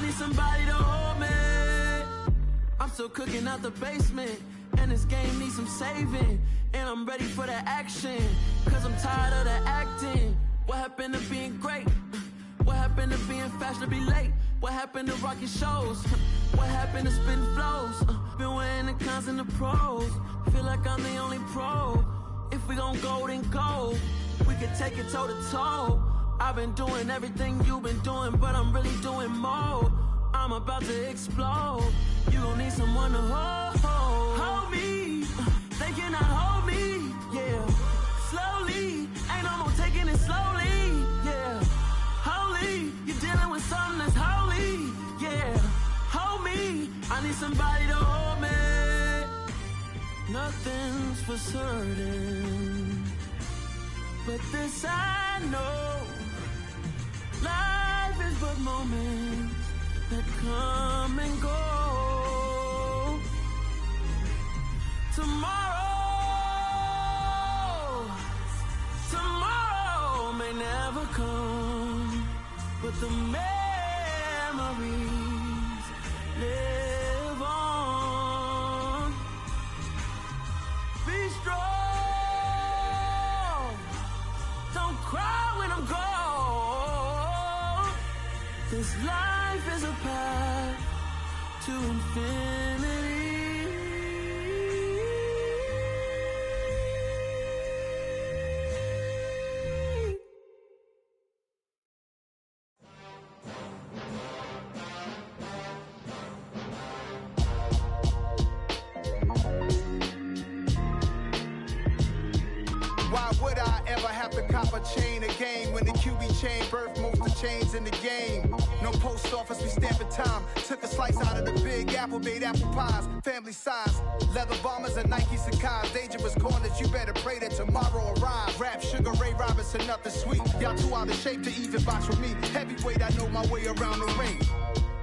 need somebody to hold me. I'm still cooking out the basement, and this game needs some saving. And I'm ready for the action, cause I'm tired of the acting. What happened to being great? What happened to being fashionably late? What happened to rocking shows? What happened to spitting flows? Been wearing the cons and the pros. Feel like I'm the only pro. If we gon' go, then go. We could take it toe to toe. I've been doing everything you've been doing, but I'm really doing more. I'm about to explode. You gon' need someone to hold me. They cannot hold me, yeah. Slowly, ain't no more taking it slowly, yeah. Holy, you're dealing with something that's holy, yeah. Hold me, I need somebody to hold me. Nothing's for certain, but this I know. Life is but moments that come and go. Tomorrow may never come, but the memories live on. Be strong, don't cry when I'm gone. This life is a path to infinity. Why would I ever have to cop a chain again when the QB chain birthed most of chains in the game? No post office, we stamping time. Took a slice out of the big apple, made apple pies, family size. Leather bombers and Nike Sacai's. Dangerous corners, you better pray that tomorrow arrives. Rap, Sugar Ray Robinson, nothing sweet. Y'all too out of shape to even box with me. Heavyweight, I know my way around the ring.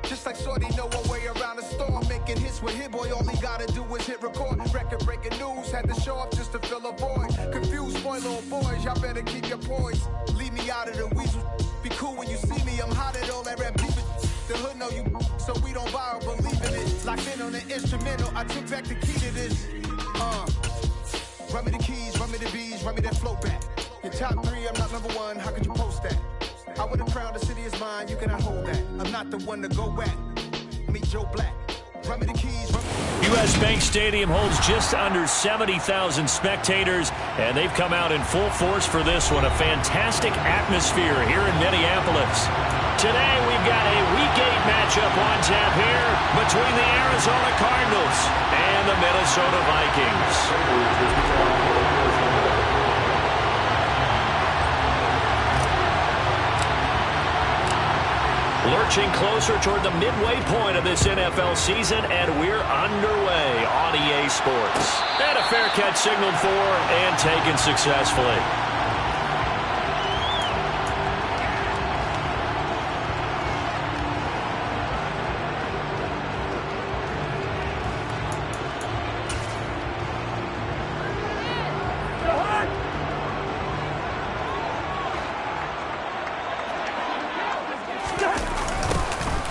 Just like Shorty know a way around the storm. Making hits with Hit Boy, all he gotta do is hit record. Record breaking news, had to show up just to fill a void. Confused boy, little boys, y'all better keep your poise. Leave me out of the weasel. Be cool when you see me, I'm hot at all that rap beef. The hood know you, so we don't borrow, believe in it. Locked in on the instrumental, I took back the key to this. Run me the keys, run me the bees, run me that flow back. Your top three, I'm not number one, how could you post that? I would have crowned the city is mine, you cannot hold that. I'm not the one to go back. Meet Joe Black. Run me the keys. U.S. Bank Stadium holds just under 70,000 spectators, and they've come out in full force for this one. A fantastic atmosphere here in Minneapolis. Today we've got a Week 8 matchup on tap here between the Arizona Cardinals and the Minnesota Vikings. Lurching closer toward the midway point of this NFL season, and we're underway on EA Sports. And a fair catch signaled for and taken successfully.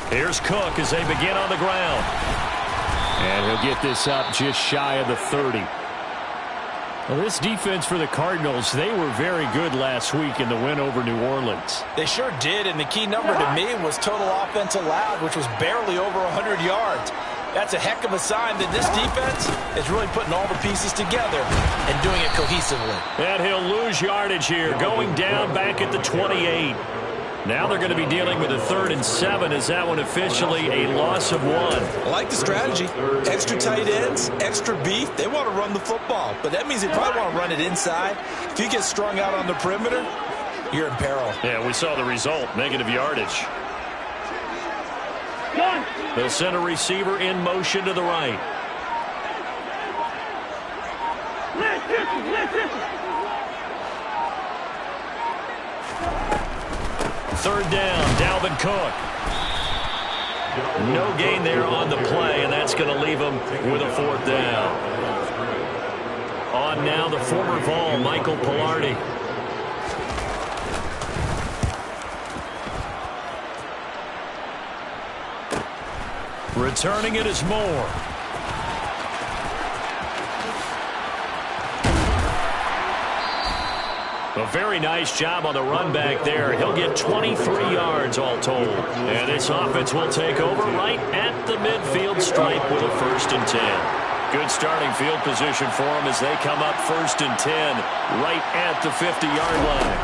Here's Cook as they begin on the ground. And he'll get this up just shy of the 30. Well, this defense for the Cardinals, they were very good last week in the win over New Orleans. They sure did, and the key number to me was total offense allowed, which was barely over 100 yards. That's a heck of a sign that this defense is really putting all the pieces together and doing it cohesively. And he'll lose yardage here, going down back at the 28. Now they're going to be dealing with a 3rd and 7. Is that one officially a loss of 1? I like the strategy. Extra tight ends, extra beef. They want to run the football, but that means they probably want to run it inside. If you get strung out on the perimeter, you're in peril. Yeah, we saw the result, negative yardage. They'll send a receiver in motion to the right. Third down, Dalvin Cook. No gain there on the play, and that's going to leave him with a 4th down. On now, the former Vol, Michael Pilardi. Returning it is Moore. A very nice job on the run back there. He'll get 23 yards all told. And this offense will take over right at the midfield stripe with a 1st and 10. Good starting field position for them as they come up 1st and 10 right at the 50-yard line.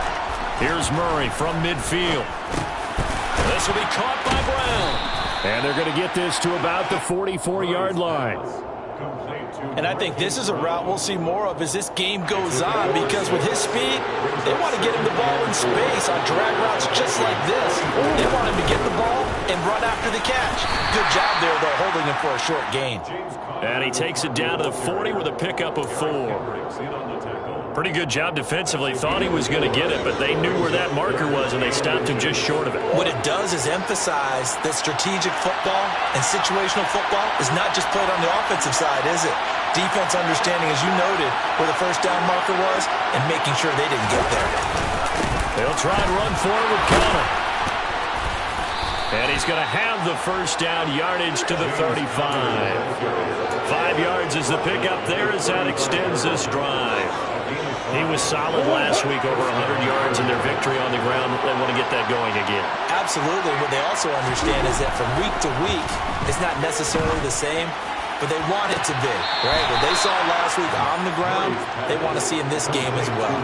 Here's Murray from midfield. This will be caught by Brown. And they're going to get this to about the 44-yard line. And I think this is a route we'll see more of as this game goes on, because with his speed, they want to get him the ball in space on drag routes just like this. They want him to get the ball and run after the catch. Good job there, though, holding him for a short gain. And he takes it down to the 40 with a pickup of 4. Pretty good job defensively. Thought he was going to get it, but they knew where that marker was, and they stopped him just short of it. What it does is emphasize that strategic football and situational football is not just played on the offensive side, is it? Defense understanding, as you noted, where the 1st down marker was and making sure they didn't get there. They'll try and run forward with Conner. And he's going to have the 1st down, yardage to the 35. 5 yards is the pickup there as that extends this drive. He was solid last week, over 100 yards in their victory on the ground. They want to get that going again. Absolutely. What they also understand is that from week to week, it's not necessarily the same, but they want it to be, right? What they saw last week on the ground, they want to see in this game as well.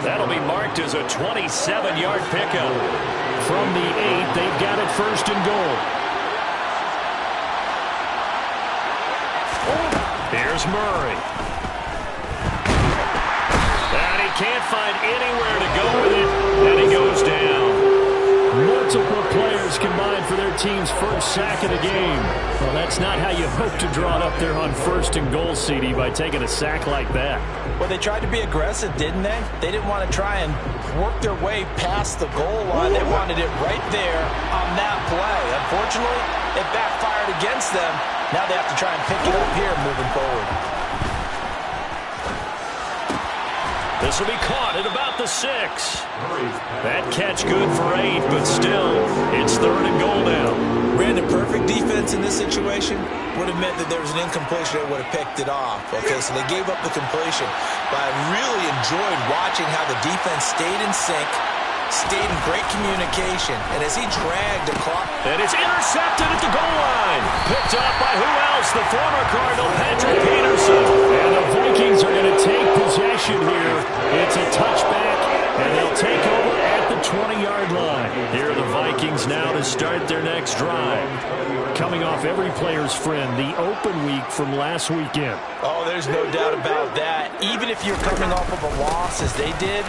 That'll be marked as a 27-yard pickup. From the 8, they've got it 1st and goal. Here's Murray. And he can't find anywhere to go with it, and he goes down. Multiple players combined for their team's 1st sack of the game. Well, that's not how you hope to draw it up there on 1st and goal, CD, by taking a sack like that. Well, they tried to be aggressive, didn't they? They didn't want to try and work their way past the goal line. They wanted it right there on that play. Unfortunately, it backfired against them. Now they have to try and pick it up here moving forward. This will be caught at about the 6. That catch good for 8, but still, it's 3rd and goal now. Brandon, perfect defense in this situation would have meant that there was an incompletion that would have picked it off. Okay, so they gave up the completion. But I really enjoyed watching how the defense stayed in sync, stayed in great communication, and as he dragged across. And it's intercepted at the goal line. Picked up by who else? The former Cardinal, Patrick Peterson. And the Vikings are going to take possession here. It's a touchback, and they'll take over at the 20-yard line. Here are the Vikings now to start their next drive. Coming off every player's friend, the open week from last weekend. Oh, there's no doubt about that. Even if you're coming off of a loss as they did,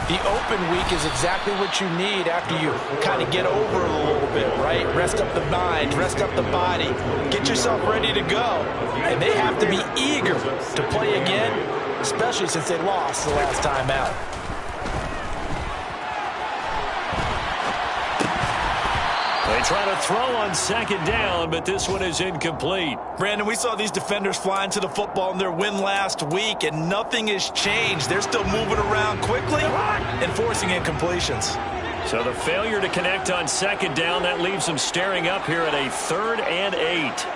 the open week is exactly what you need after you kind of get over it a little bit, right? Rest up the mind, rest up the body, get yourself ready to go. And they have to be eager to play again, especially since they lost the last time out. They try to throw on 2nd down, but this one is incomplete. Brandon, we saw these defenders flying to the football in their win last week, and nothing has changed. They're still moving around quickly and forcing incompletions. So the failure to connect on 2nd down, that leaves them staring up here at a 3rd and 8.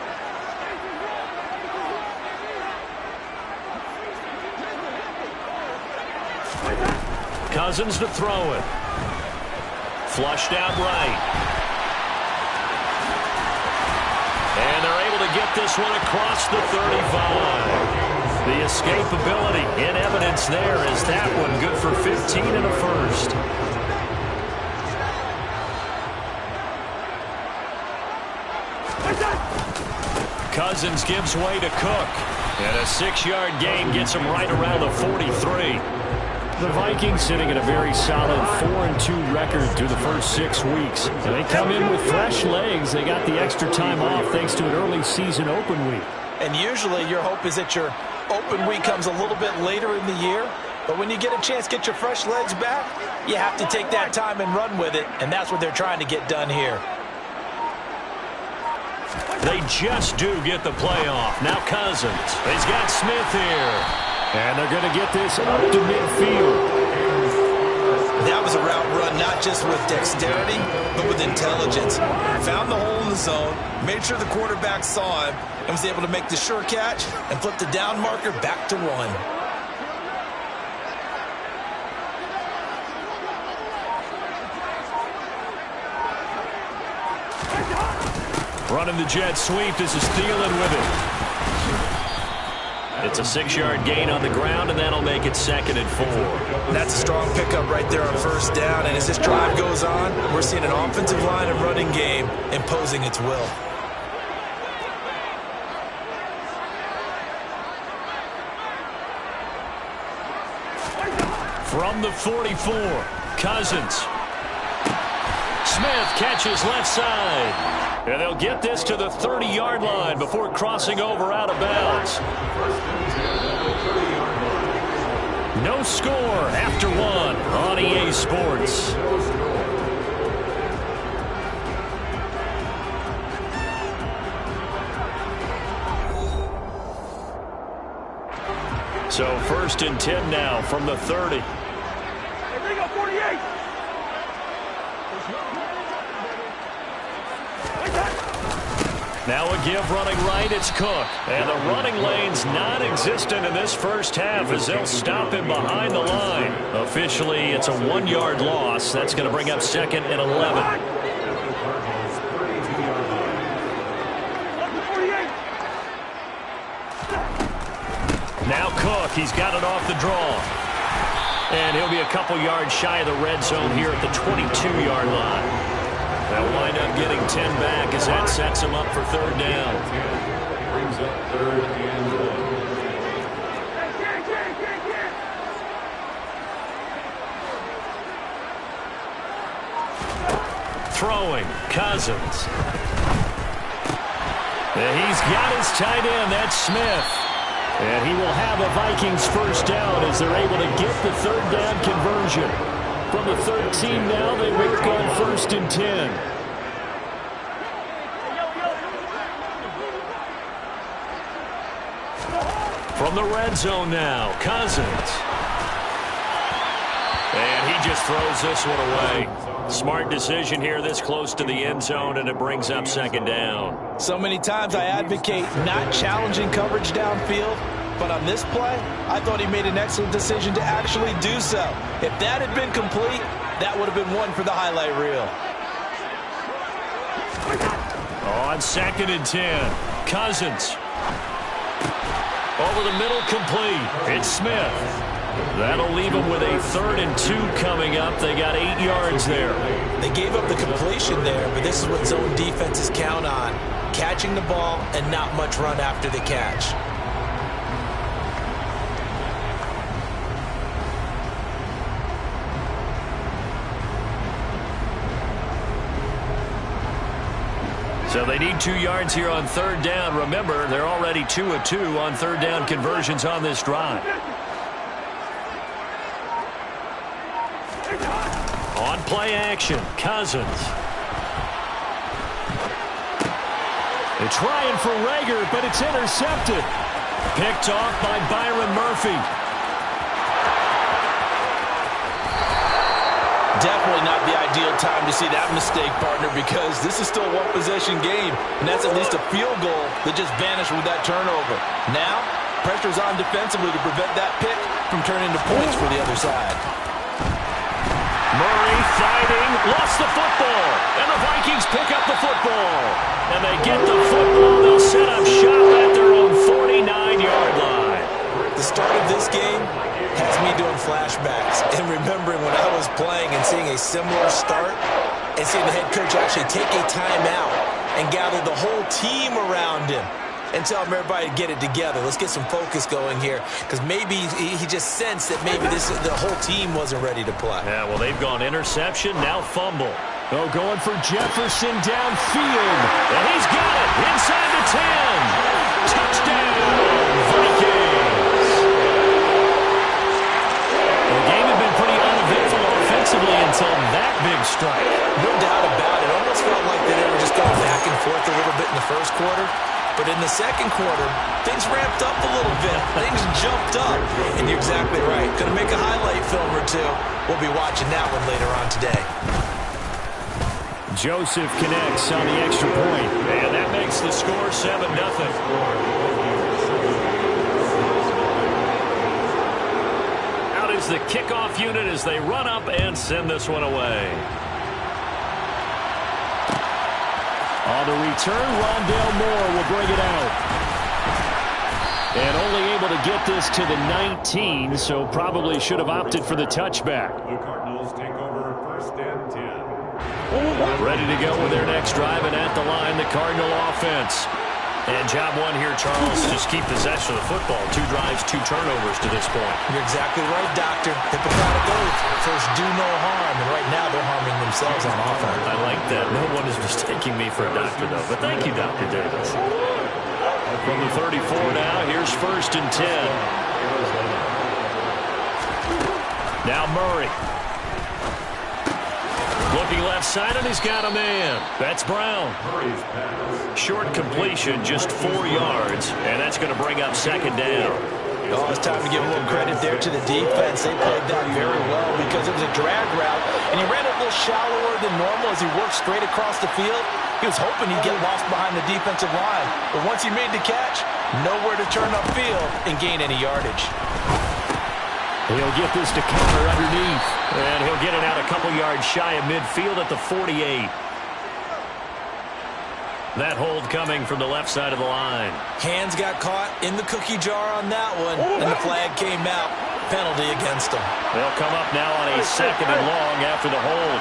Cousins to throw it. Flushed out right. And they're able to get this one across the 35. The escapability in evidence there is that one good for 15 and a 1st. Cousins gives way to Cook. And a 6-yard gain gets him right around the 43. The Vikings sitting at a very solid 4-2 record through the first 6 weeks. And they come in with fresh legs. They got the extra time off thanks to an early season open week. And usually your hope is that your open week comes a little bit later in the year. But when you get a chance to get your fresh legs back, you have to take that time and run with it. And that's what they're trying to get done here. They just do get the playoff. Now Cousins. He's got Smith here. And they're going to get this up to midfield. That was a route run not not just with dexterity, but with intelligence. Found the hole in the zone, made sure the quarterback saw him, and was able to make the sure catch and flip the down marker back to 1. Running the jet sweep. This is Thielen with it. It's a 6-yard gain on the ground, and that'll make it 2nd and 4. That's a strong pickup right there on first down, and as this drive goes on, we're seeing an offensive line and running game imposing its will. From the 44, Cousins. Smith catches left side. And they'll get this to the 30-yard line before crossing over out of bounds. No score after 1 on EA Sports. So 1st and 10 now from the 30. Hey, they got 48. Now a give running right, it's Cook. And the running lane's non-existent in this first half as they'll stop him behind the line. Officially, it's a 1-yard loss. That's going to bring up 2nd and 11. Now Cook, he's got it off the draw. And he'll be a couple yards shy of the red zone here at the 22-yard line. They'll wind up getting 10 back as that sets them up for 3rd down. Brings up 3rd and 1. Throwing, Cousins. And he's got his tight end, that's Smith. And he will have a Vikings first down as they're able to get the 3rd down conversion. From the 13 now, they work on 1st and 10. From the red zone now, Cousins. And he just throws this one away. Smart decision here this close to the end zone, and it brings up 2nd down. So many times I advocate not challenging coverage downfield, but on this play, I thought he made an excellent decision to actually do so. If that had been complete, that would have been one for the highlight reel. On 2nd and 10, Cousins. Over the middle, complete. It's Smith. That'll leave them with a 3rd and 2 coming up. They got 8 yards there. They gave up the completion there, but this is what zone defenses count on. Catching the ball and not much run after the catch. So they need 2 yards here on 3rd down. Remember, they're already 2 of 2 on 3rd down conversions on this drive. On play action, Cousins. They're trying for Rager, but it's intercepted. Picked off by Byron Murphy. Definitely not the ideal time to see that mistake, partner, because this is still a one-possession game, and that's at least a field goal that just vanished with that turnover. Now, pressure's on defensively to prevent that pick from turning into points for the other side. Murray fighting, lost the football, and the Vikings pick up the football. And they get the football, they'll set up shop at their own 49-yard line. The start of this game has me doing flashbacks and remembering when I was playing and seeing a similar start and seeing the head coach actually take a timeout and gather the whole team around him and tell him everybody to get it together. Let's get some focus going here, because maybe he just sensed that maybe the whole team wasn't ready to play. Yeah, well, they've gone interception, now fumble. Oh, going for Jefferson downfield. And he's got it inside the 10. Touchdown, Vikings. The game had been pretty uneventful offensively until that big strike. No doubt about it. It almost felt like they were just going back and forth a little bit in the first quarter. But in the second quarter, things ramped up a little bit. Things jumped up. And you're exactly right. Going to make a highlight film or two. We'll be watching that one later on today. Joseph connects on the extra point. And that makes the score 7-0. Out is the kickoff unit as they run up and send this one away. On the return, Rondale Moore will bring it out. And only able to get this to the 19, so probably should have opted for the touchback. The Cardinals take over 1st and 10. Ready to go with their next drive, and at the line, the Cardinal offense. And job one here, Charles, just keep possession of the football. 2 drives, 2 turnovers to this point. You're exactly right, Doctor. Hippocratic oath. First, do no harm. And right now, they're harming themselves on offense. I like that. No one is mistaking me for a doctor, though. But thank you, Dr. Davis. From the 34 now, here's 1st and 10. Now Murray. Looking left side, and he's got a man. That's Brown. Short completion, just 4 yards, and that's going to bring up 2nd down. Oh, it's time to give a little credit there to the defense. They played that very well because it was a drag route, and he ran it a little shallower than normal as he worked straight across the field. He was hoping he'd get lost behind the defensive line, but once he made the catch, nowhere to turn upfield and gain any yardage. He'll get this to counter underneath, and he'll get it out a couple yards shy of midfield at the 48. That hold coming from the left side of the line. Hands got caught in the cookie jar on that one, and the flag came out. Penalty against him. They'll come up now on a 2nd and long after the hold.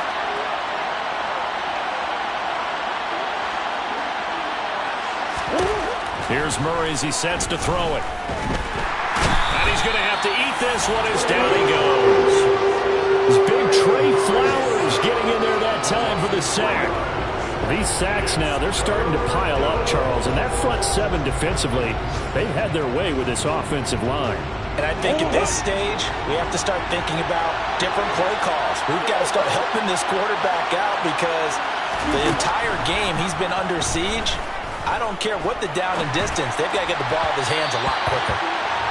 Here's Murray as he sets to throw it. And he's going to have to eat this one as down he goes. This big Trey Flowers getting in there that time for the sack. These sacks now, they're starting to pile up, Charles, and that front 7 defensively, they've had their way with this offensive line. And I think at this stage, we have to start thinking about different play calls. We've got to start helping this quarterback out because the entire game he's been under siege. I don't care what the down and distance, they've got to get the ball out of his hands a lot quicker.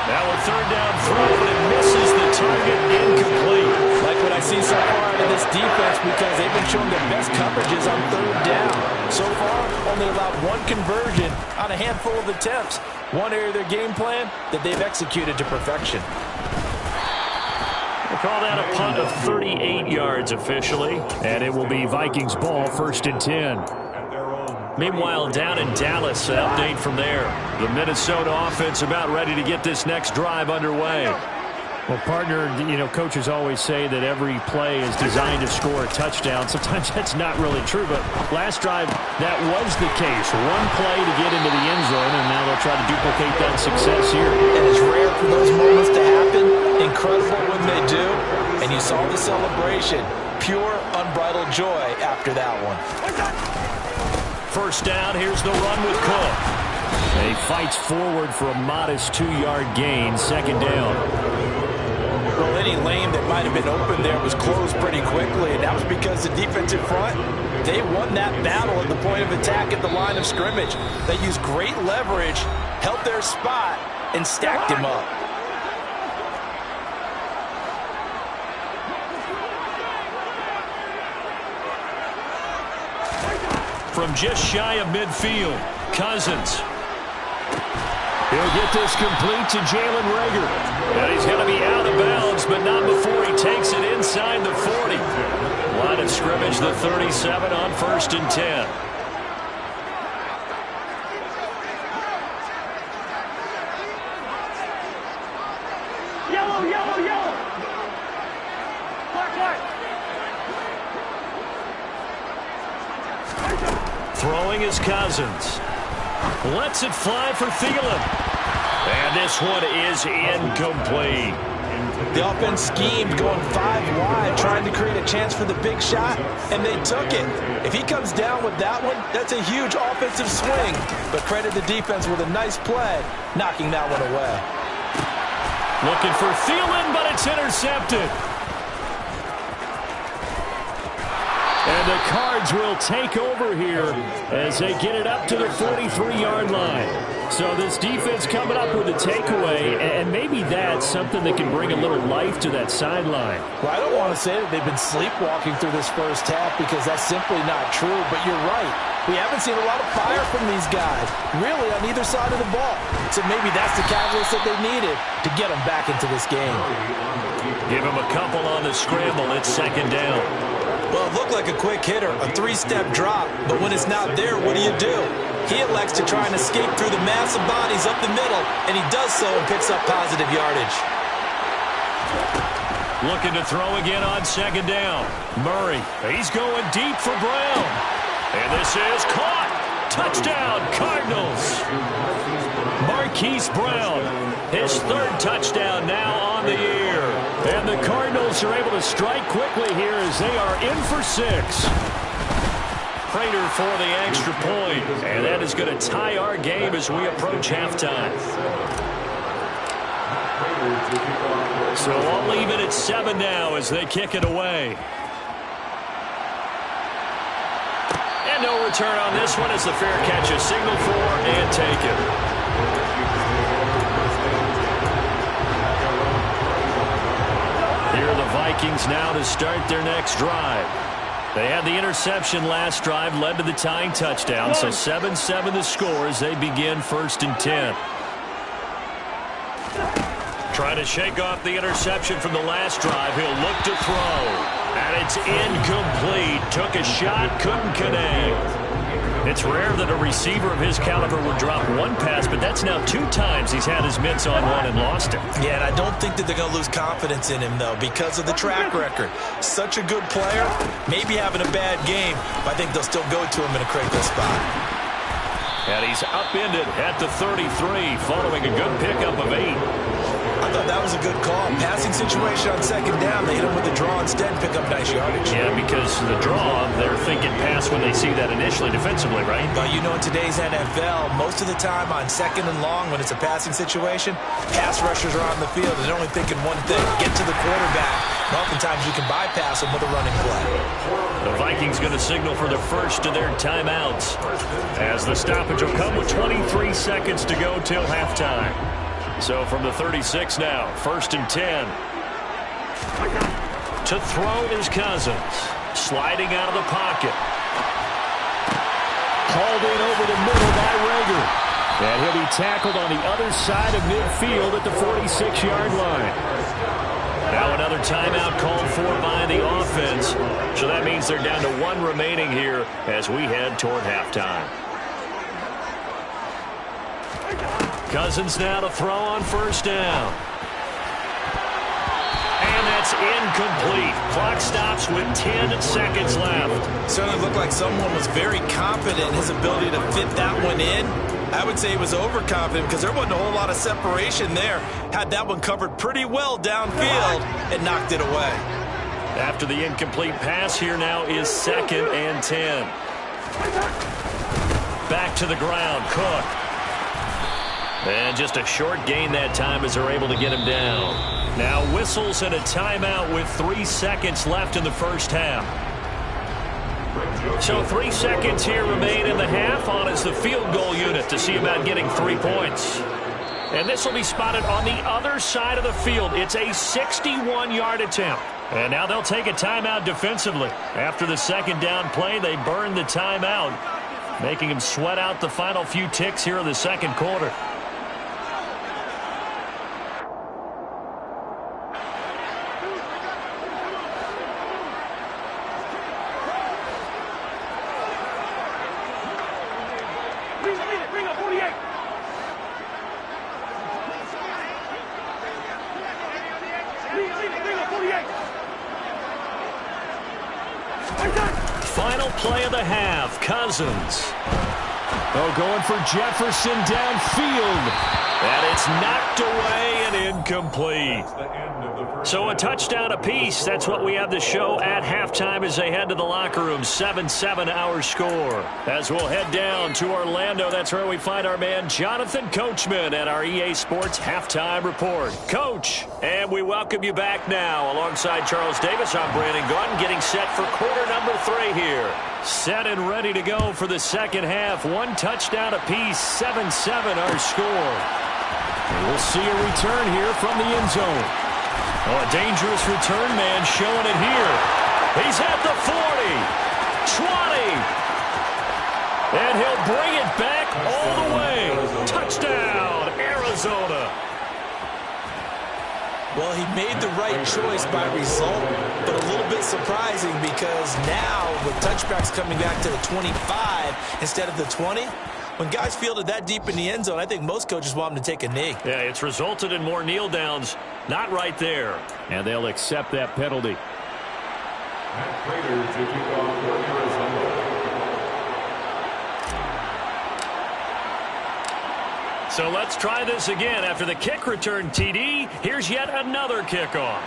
Now a 3rd down throw, and it misses the target, incomplete. Like what I see so far out of this defense because they've been showing their best coverages on 3rd down. So far, only allowed 1 conversion on a handful of attempts. One area of their game plan that they've executed to perfection. We'll call that a punt of 38 yards officially, and it will be Vikings ball, 1st and 10. Meanwhile, down in Dallas, an update from there. The Minnesota offense about ready to get this next drive underway. Well, partner, you know, coaches always say that every play is designed to score a touchdown. Sometimes that's not really true, but last drive, that was the case. 1 play to get into the end zone, and now they'll try to duplicate that success here. And it's rare for those moments to happen. Incredible when they do. And you saw the celebration. Pure, unbridled joy after that one. 1st down, here's the run with Cook. He fights forward for a modest 2-yard gain, 2nd down. Well, any lane that might have been open there was closed pretty quickly, and that was because the defensive front, they won that battle at the point of attack at the line of scrimmage. They used great leverage, held their spot, and stacked him up. From just shy of midfield, Cousins. He'll get this complete to Jalen Reagor. And he's going to be out of bounds, but not before he takes it inside the 40. Line of scrimmage, the 37 on 1st and 10. Yellow, yellow, yellow. Black, black. Throwing is Cousins. Lets it fly for Thielen. And this one is incomplete. The offense schemed going 5 wide, trying to create a chance for the big shot, and they took it. If he comes down with that one, that's a huge offensive swing. But credit the defense with a nice play, knocking that one away. Looking for Thielen, but it's intercepted. And And the Cards will take over here as they get it up to the 43-yard line. So this defense coming up with a takeaway, and maybe that's something that can bring a little life to that sideline. Well, I don't want to say that they've been sleepwalking through this first half because that's simply not true, but you're right. We haven't seen a lot of fire from these guys, really, on either side of the ball. So maybe that's the catalyst that they needed to get them back into this game. Give them a couple on the scramble. It's second down. Well, it looked like a quick hitter, a three-step drop, but when it's not there, what do? He elects to try and escape through the mass of bodies up the middle, and he does so and picks up positive yardage. Looking to throw again on second down. Murray, he's going deep for Brown. And this is caught. Touchdown, Cardinals. Marquise Brown, his third touchdown now on the year. And the Cardinals are able to strike quickly here as they are in for 6. Prater for the extra point, and that is going to tie our game as we approach halftime. So I'll leave it at 7 now as they kick it away. And no return on this one as the fair catch is signaled for and taken. Here are the Vikings now to start their next drive. They had the interception last drive, led to the tying touchdown, so 7-7 the score as they begin 1st and 10. Trying to shake off the interception from the last drive. He'll look to throw. And it's incomplete. Took a shot, couldn't connect. It's rare that a receiver of his caliber would drop one pass, but that's now 2 times he's had his mitts on one and lost it. Yeah, and I don't think that they're going to lose confidence in him, though, because of the track record. Such a good player, maybe having a bad game, but I think they'll still go to him in a critical spot. And he's upended at the 33, following a good pickup of 8. I thought that was a good call. Passing situation on second down. They hit him with the draw instead and pick up nice yardage. Yeah, because the draw, they're thinking pass when they see that initially defensively, right? But you know, in today's NFL, most of the time on second and long, when it's a passing situation, pass rushers are on the field and they're only thinking one thing, get to the quarterback. And oftentimes you can bypass them with a running play. The Vikings going to signal for the first of their timeouts as the stoppage will come with 23 seconds to go till halftime. So from the 36 now, 1st and 10. To throw is Cousins. Sliding out of the pocket. Hauled in over the middle by Rager. And he'll be tackled on the other side of midfield at the 46-yard line. Now another timeout called for by the offense. So that means they're down to 1 remaining here as we head toward halftime. Cousins now to throw on 1st down. And that's incomplete. Clock stops with 10 seconds left. Certainly looked like someone was very confident in his ability to fit that one in. I would say he was overconfident because there wasn't a whole lot of separation there. Had that one covered pretty well downfield and knocked it away. After the incomplete pass, here now is 2nd and 10. Back to the ground, Cook. And just a short gain that time as they're able to get him down. Now whistles and a timeout with 3 seconds left in the first half. So 3 seconds here remain in the half. On is the field goal unit to see about getting 3 points. And this will be spotted on the other side of the field. It's a 61-yard attempt. And now they'll take a timeout defensively. After the second down play, they burn the timeout, making them sweat out the final few ticks here in the second quarter. Bring up 48. Bring up 48. Final play of the half. Cousins. Oh, going for Jefferson downfield. And it's knocked away and incomplete. So a touchdown apiece. That's what we have to show at halftime as they head to the locker room. 7-7 our score. As we'll head down to Orlando, that's where we find our man Jonathan Coachman at our EA Sports Halftime Report. Coach, and we welcome you back now. Alongside Charles Davis, I'm Brandon Gunn, getting set for quarter number 3 here. Set and ready to go for the second half. One touchdown apiece, 7-7 our score. And we'll see a return here from the end zone. Oh, a dangerous return man showing it here. He's at the 40, 20, and he'll bring it back all the way. Touchdown, Arizona. Well, he made the right choice by result, but a little bit surprising because now with touchbacks coming back to the 25 instead of the 20, when guys fielded that deep in the end zone, I think most coaches want them to take a knee. Yeah, it's resulted in more kneel downs. Not right there. And they'll accept that penalty. So let's try this again. After the kick return TD, here's yet another kickoff.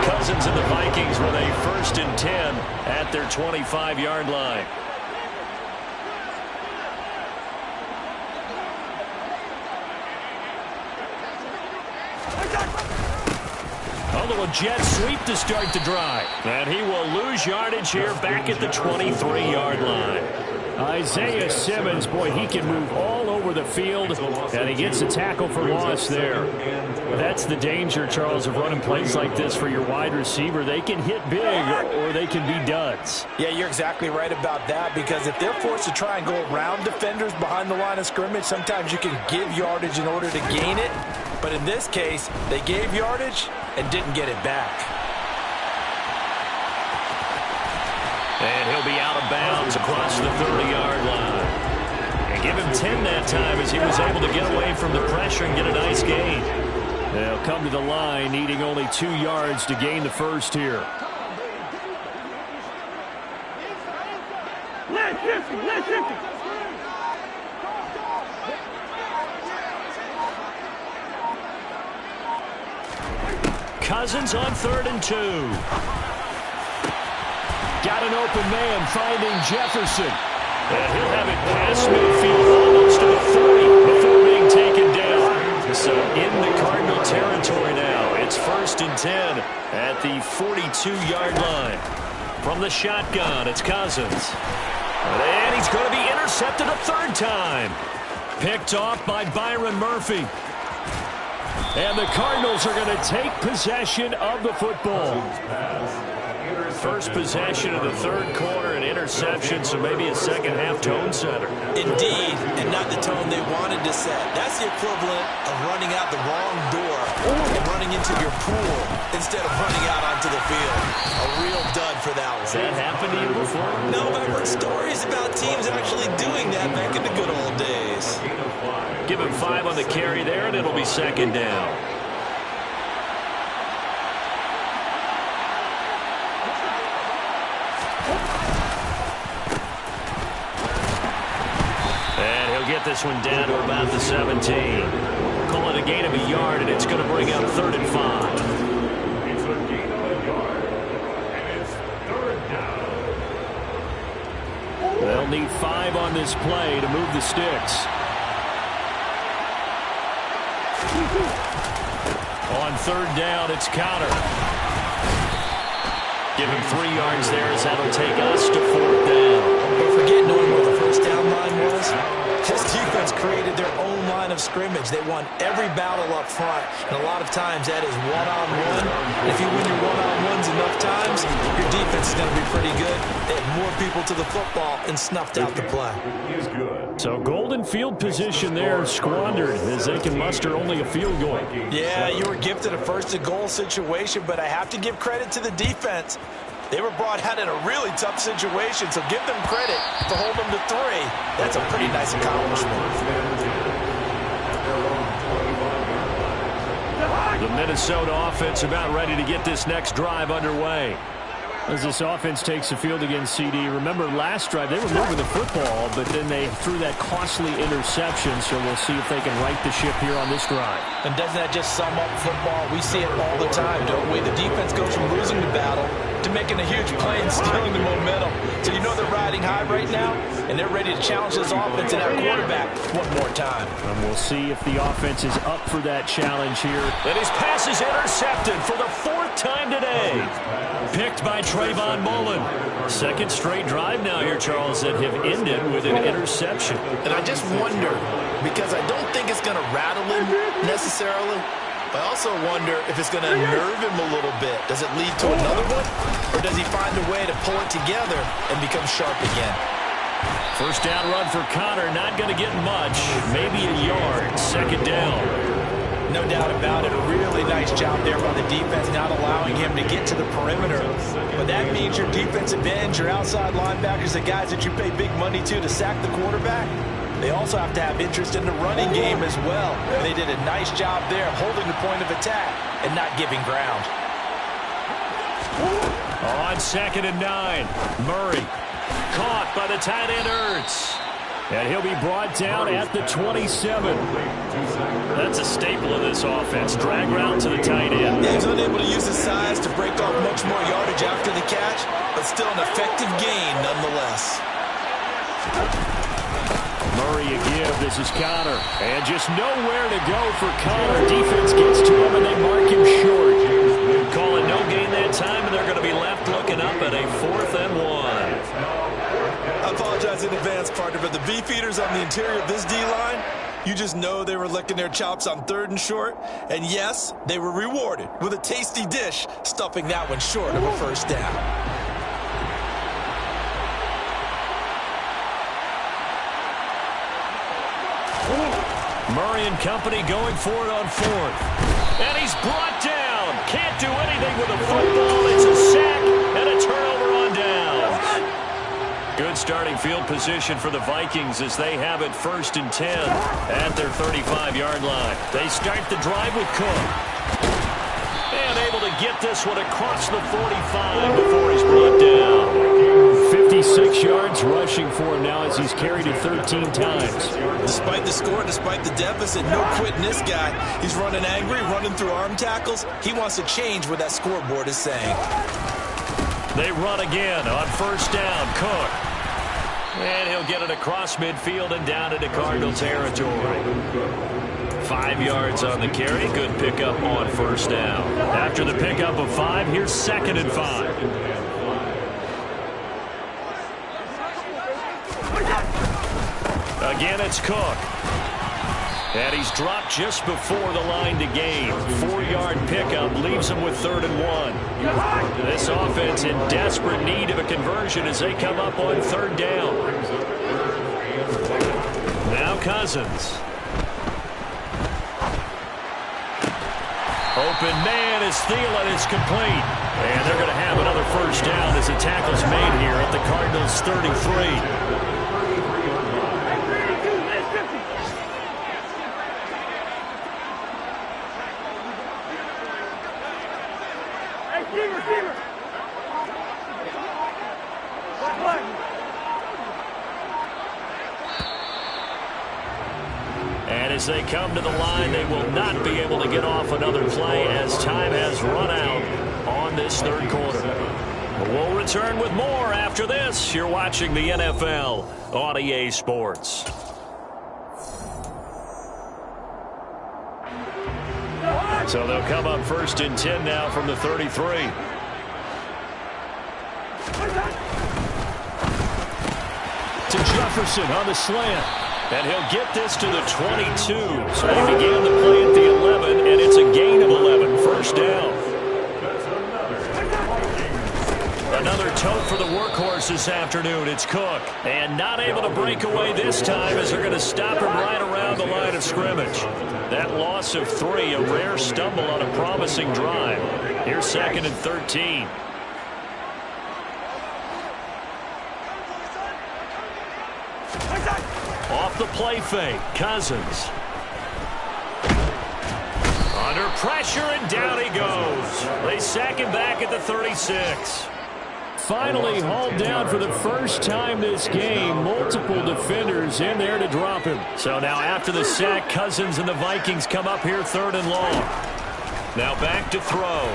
Cousins and the Vikings with a 1st and 10 at their 25-yard line. A little jet sweep to start the drive. And he will lose yardage here back at the 23-yard line. Isaiah Simmons, boy, he can move all over the field, and he gets a tackle for loss there. That's the danger, Charles, of running plays like this for your wide receiver. They can hit big or they can be duds. Yeah, you're exactly right about that, because if they're forced to try and go around defenders behind the line of scrimmage, sometimes you can give yardage in order to gain it. But in this case, they gave yardage and didn't get it back. And he'll be out of bounds across the 30-yard line. And give him 10 that time as he was able to get away from the pressure and get a nice gain. They'll come to the line needing only 2 yards to gain the first here. Cousins on 3rd and 2. Got an open man finding Jefferson. And he'll have it past midfield almost to the 40 before being taken down. So in the Cardinal territory now. It's 1st and 10 at the 42-yard line. From the shotgun, it's Cousins. And he's going to be intercepted a 3rd time. Picked off by Byron Murphy. And the Cardinals are going to take possession of the football. First possession of the 3rd quarter, an interception, so maybe a second-half tone setter. Indeed, and not the tone they wanted to set. That's the equivalent of running out the wrong door and running into your pool instead of running out onto the field. A real dud for that one. Has that happened to you before? No, but I've heard stories about teams actually doing that back in the good old days. Give him 5 on the carry there, and it'll be 2nd down. Get this one down to about the 17. Call it a gain of a yard, and it's going to bring up 3rd and 5. It's a gain of a yard, and it's 3rd down. They'll need 5 on this play to move the sticks. On 3rd down, it's Counter. Give him 3 yards there as that'll take us to 4th down. Don't forget knowing where the first down line was. This defense created their own line of scrimmage. They won every battle up front, and a lot of times that is one-on-one. If you win your one-on-ones enough times, your defense is going to be pretty good. They had more people to the football and snuffed out the play. So golden field position there squandered as they can muster only a field goal. Yeah, you were gifted a 1st and goal situation, but I have to give credit to the defense. They were brought out in a really tough situation, so give them credit to hold them to 3. That's a pretty nice accomplishment. The Minnesota offense about ready to get this next drive underway. As this offense takes the field against CD, remember last drive they were moving the football, but then they threw that costly interception, so we'll see if they can right the ship here on this drive. And doesn't that just sum up football? We see it all the time, don't we? The defense goes from losing the battle to making a huge play and stealing the momentum. So you know they're riding high right now, and they're ready to challenge this offense and our quarterback one more time. And we'll see if the offense is up for that challenge here. And his pass is intercepted for the 4th time today. Picked by Trayvon Mullen. Second straight drive now here, Charles, that have ended with an interception. And I just wonder, because I don't think it's going to rattle him necessarily, but I also wonder if it's going to unnerve him a little bit. Does it lead to another one? Or does he find a way to pull it together and become sharp again? First down run for Connor, not going to get much. Maybe a yard. Second down. No doubt about it. A really nice job there by the defense, not allowing him to get to the perimeter. But that means your defensive ends, your outside linebackers, the guys that you pay big money to sack the quarterback, they also have to have interest in the running game as well. And they did a nice job there holding the point of attack and not giving ground. On 2nd and 9, Murray caught by the tight end Ertz. And he'll be brought down at the 27. That's a staple of this offense. Drag route to the tight end. Yeah, he's unable to use his size to break off much more yardage after the catch, but still an effective gain nonetheless. Murray again. This is Connor. And just nowhere to go for Connor. Defense gets to him, and they mark him short. Calling no gain that time, and they're going to be left looking up at a 4th and 1. I apologize in advance, partner, but the beefeaters on the interior of this D-line, you just know they were licking their chops on 3rd and short. And yes, they were rewarded with a tasty dish, stuffing that one short of a first down. Murray and company going for it on 4th. And he's brought down. Can't do anything with the football. It's a sack and a turnover on down. Good starting field position for the Vikings as they have it 1st and 10 at their 35-yard line. They start the drive with Cook. And able to get this one across the 45 before he's brought down. 56 yards rushing for him now as he's carried it 13 times. Despite the score, despite the deficit, no quitting this guy. He's running angry, running through arm tackles. He wants to change what that scoreboard is saying. They run again on 1st down. Cook. And he'll get it across midfield and down into Cardinal territory. 5 yards on the carry. Good pickup on 1st down. After the pickup of 5, here's 2nd and 5. Again, it's Cook. And he's dropped just before the line to gain. 4-yard pickup leaves him with 3rd and 1. This offense in desperate need of a conversion as they come up on 3rd down. Now Cousins. Open man is Thielen. It's complete. And they're going to have another 1st down as the tackle's made here at the Cardinals' 33. And as they come to the line, they will not be able to get off another play as time has run out on this 3rd quarter. We'll return with more after this. You're watching the NFL on EA Sports. So they'll come up 1st and 10 now from the 33. To Jefferson on the slant. And he'll get this to the 22. So he began the play at the 11, and it's a gain of 11. 1st down. Another tote for the workhorse this afternoon. It's Cook. And not able to break away this time as they're going to stop him right around the line of scrimmage. That loss of 3, a rare stumble on a promising drive. Here's 2nd and 13. Off the play fake, Cousins. On Under pressure, and down he goes. They sack him back at the 36. Finally hauled down for the first time this game. Multiple defenders in there to drop him. So now after the sack, Cousins and the Vikings come up here 3rd and long. Now back to throw.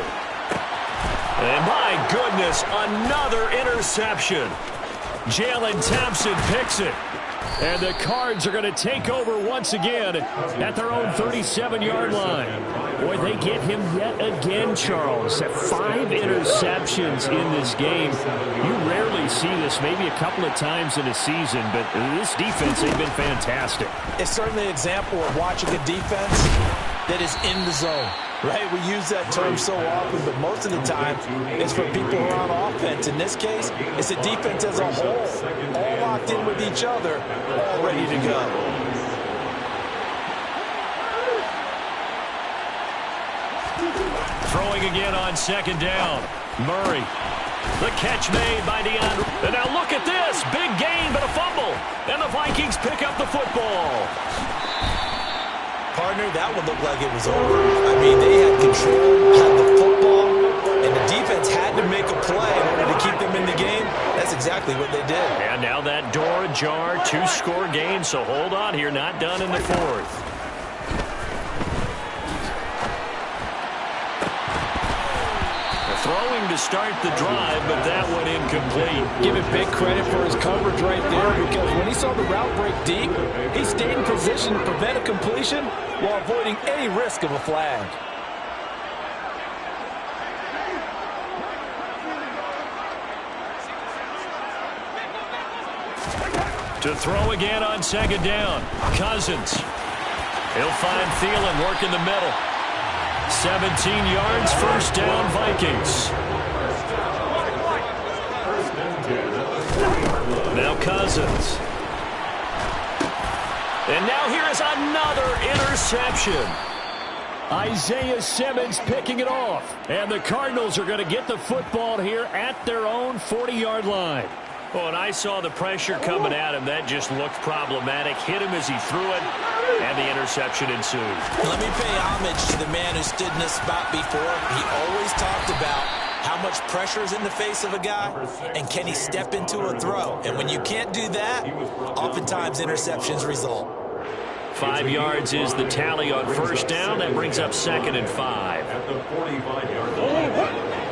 And my goodness, another interception. Jalen Thompson picks it. And the Cards are going to take over once again at their own 37-yard line. Boy, they get him yet again, Charles. 5 interceptions in this game. You rarely see this, maybe a couple of times in a season, but this defense, they've been fantastic. It's certainly an example of watching a defense that is in the zone. Right, we use that term so often, but most of the time it's for people who are on offense. In this case, it's a defense as a whole, all locked in with each other, all ready to go. Throwing again on 2nd down. Murray. The catch made by DeAndre. And now look at this. Big gain, but a fumble. And the Vikings pick up the football. Partner, that one looked like it was over. I mean, they had control, had the football, and the defense had to make a play in order to keep them in the game. That's exactly what they did. And now that door ajar, 2-score game, so hold on here, not done in the 4th. Throwing to start the drive, but that one incomplete. Give him big credit for his coverage right there, because when he saw the route break deep, he stayed in position to prevent a completion while avoiding any risk of a flag. To throw again on 2nd down. Cousins. He'll find Thielen working the middle. 17 yards, 1st down, Vikings. Now Cousins. And now here is another interception. Isaiah Simmons picking it off. And the Cardinals are going to get the football here at their own 40-yard line. Well, and I saw the pressure coming at him. That just looked problematic. Hit him as he threw it, and the interception ensued. Let me pay homage to the man who stood in this spot before. He always talked about how much pressure is in the face of a guy, and can he step into a throw. And when you can't do that, oftentimes interceptions result. 5 yards is the tally on 1st down. That brings up 2nd and 5. At the 45-yard line.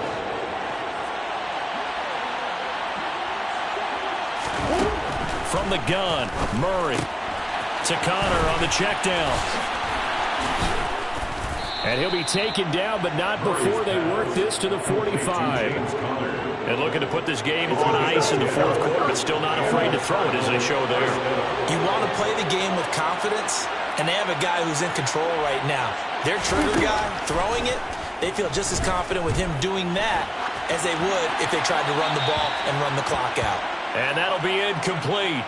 From the gun, Murray to Connor on the check down. And he'll be taken down, but not before they work this to the 45. And looking to put this game on ice in the 4th quarter, but still not afraid to throw it as they show there. You want to play the game with confidence, and they have a guy who's in control right now. Their trigger guy throwing it, they feel just as confident with him doing that as they would if they tried to run the ball and run the clock out. And that'll be incomplete.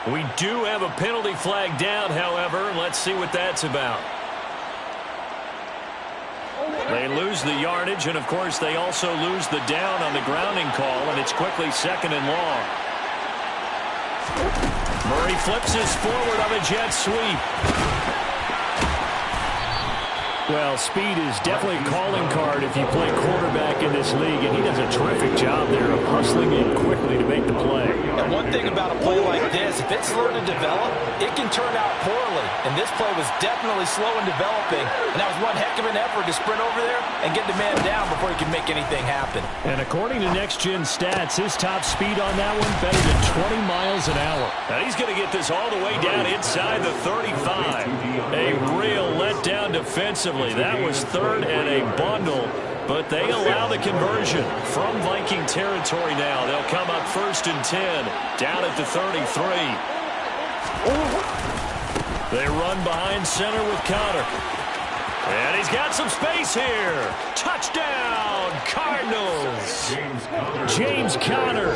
We do have a penalty flag down, however. Let's see what that's about. They lose the yardage, and, of course, they also lose the down on the grounding call, and it's quickly 2nd and long. Murray flips his forward on a jet sweep. Well, speed is definitely a calling card if you play quarterback in this league, and he does a terrific job there of hustling in quickly to make the play. And one thing about a play like this, if it's slow to develop, it can turn out poorly. And this play was definitely slow in developing, and that was one heck of an effort to sprint over there and get the man down before he could make anything happen. And according to Next Gen Stats, his top speed on that one better than 20 miles an hour. Now he's going to get this all the way down inside the 35. A real letdown defensively. That was 3rd and a bundle, but they allow the conversion from Viking territory now. They'll come up 1st and 10, down at the 33. They run behind center with Connor. And he's got some space here. Touchdown, Cardinals. James Conner,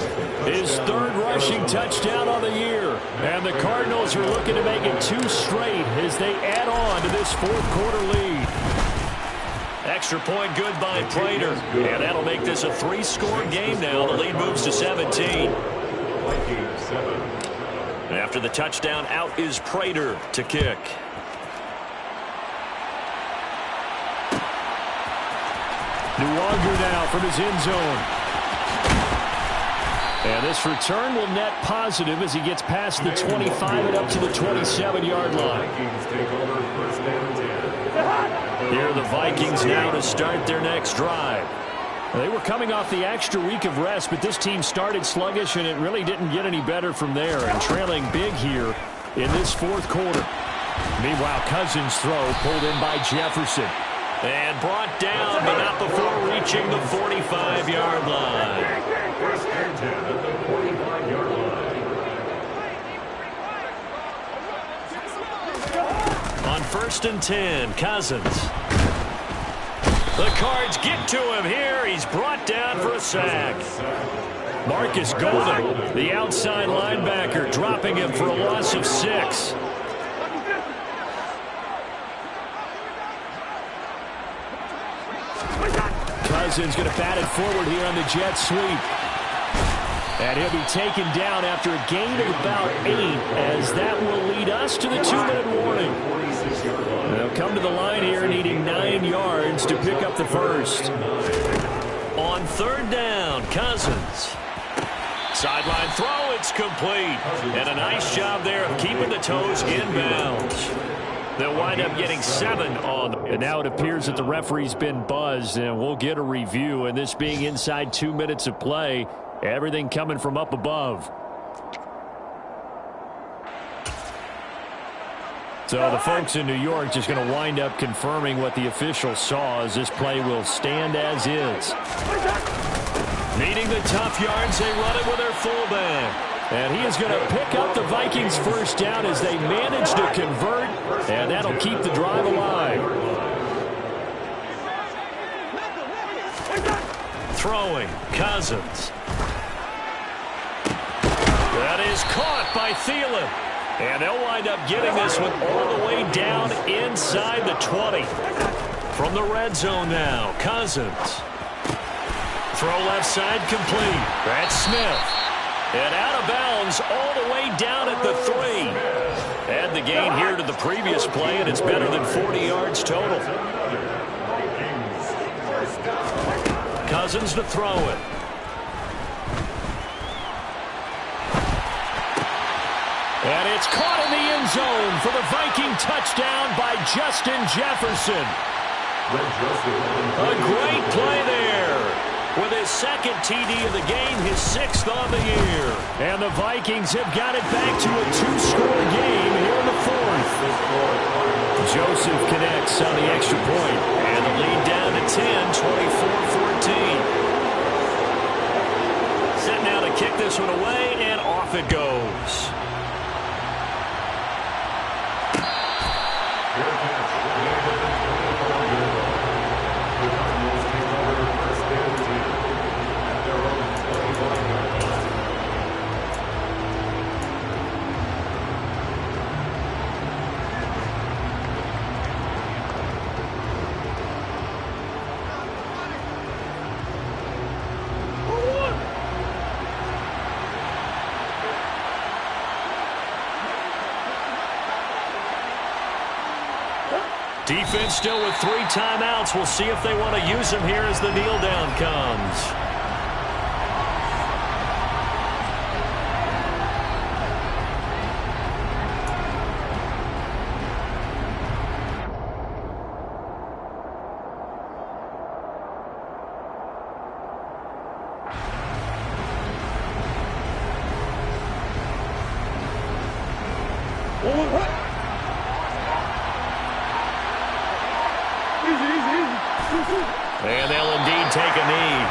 his 3rd rushing touchdown on the year. And the Cardinals are looking to make it 2 straight as they add on to this 4th quarter lead. Extra point good by Prater. And that'll make this a 3-score game now. The lead moves to 17. After the touchdown, out is Prater to kick. Nuwanger now from his end zone. And this return will net positive as he gets past the 25 and up to the 27-yard line. Here are the Vikings now to start their next drive. They were coming off the extra week of rest, but this team started sluggish, and it really didn't get any better from there, and trailing big here in this fourth quarter. Meanwhile, Cousins' throw pulled in by Jefferson. And brought down, but not before reaching the 45-yard line. First and 10 at the 45-yard line. On 1st and 10, Cousins. The Cards get to him here. He's brought down for a sack. Marcus Golden, the outside linebacker, dropping him for a loss of 6. Cousins going to bat it forward here on the jet sweep. And he'll be taken down after a gain of about 8, as that will lead us to the 2-minute warning. They'll come to the line here needing 9 yards to pick up the first. On 3rd down, Cousins. Sideline throw, it's complete. And a nice job there of keeping the toes inbounds. They'll wind up getting 7 on them. And now it appears that the referee's been buzzed, and we'll get a review. And this being inside 2 minutes of play, everything coming from up above. So the folks in New York just going to wind up confirming what the official saw, as this play will stand as is. Needing the tough yards, they run it with their fullback. And he is going to pick up the Vikings first down as they manage to convert, and that'll keep the drive alive. Throwing, Cousins. That is caught by Thielen. And they'll wind up getting this one all the way down inside the 20. From the red zone now, Cousins. Throw left side complete. That's Smith. And out of bounds all the way down at the 3. Add the gain here to the previous play, and it's better than 40 yards total. Cousins to throw it. And it's caught in the end zone for the Viking touchdown by Justin Jefferson. A great play there. With his second TD of the game, his 6th on the year. And the Vikings have got it back to a 2-score game here in the 4th. Joseph connects on the extra point. And the lead down to 10, 24-14. Set now to kick this one away, and off it goes. Defense still with 3 timeouts. We'll see if they want to use them here as the kneel down comes. And they'll indeed take a knee.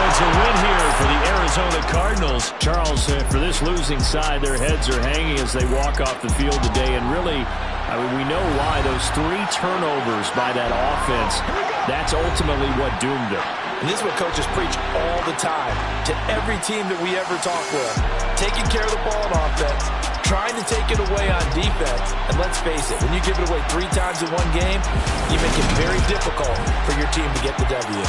It's a win here for the Arizona Cardinals. Charles, for this losing side, their heads are hanging as they walk off the field today. And really, I mean, we know why. Those 3 turnovers by that offense, that's ultimately what doomed them. And this is what coaches preach all the time to every team that we ever talk with. Taking care of the ball on offense, trying to take it away on defense. And let's face it, when you give it away 3 times in one game, you make it very difficult for your team to get the W.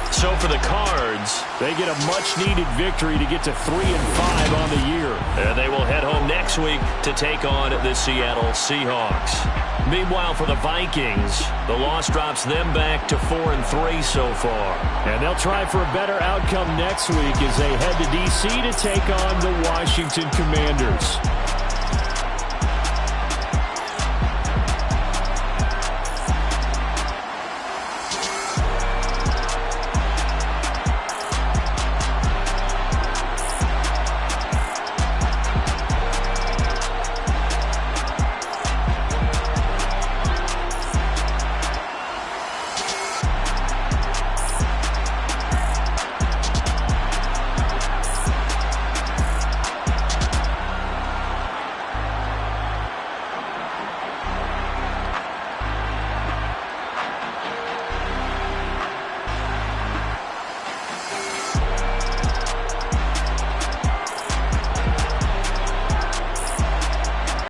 So for the Cards, they get a much-needed victory to get to 3-5 on the year. And they will head home next week to take on the Seattle Seahawks. Meanwhile, for the Vikings, the loss drops them back to 4-3 so far. And they'll try for a better outcome next week as they head to D.C. to take on the Washington Commanders.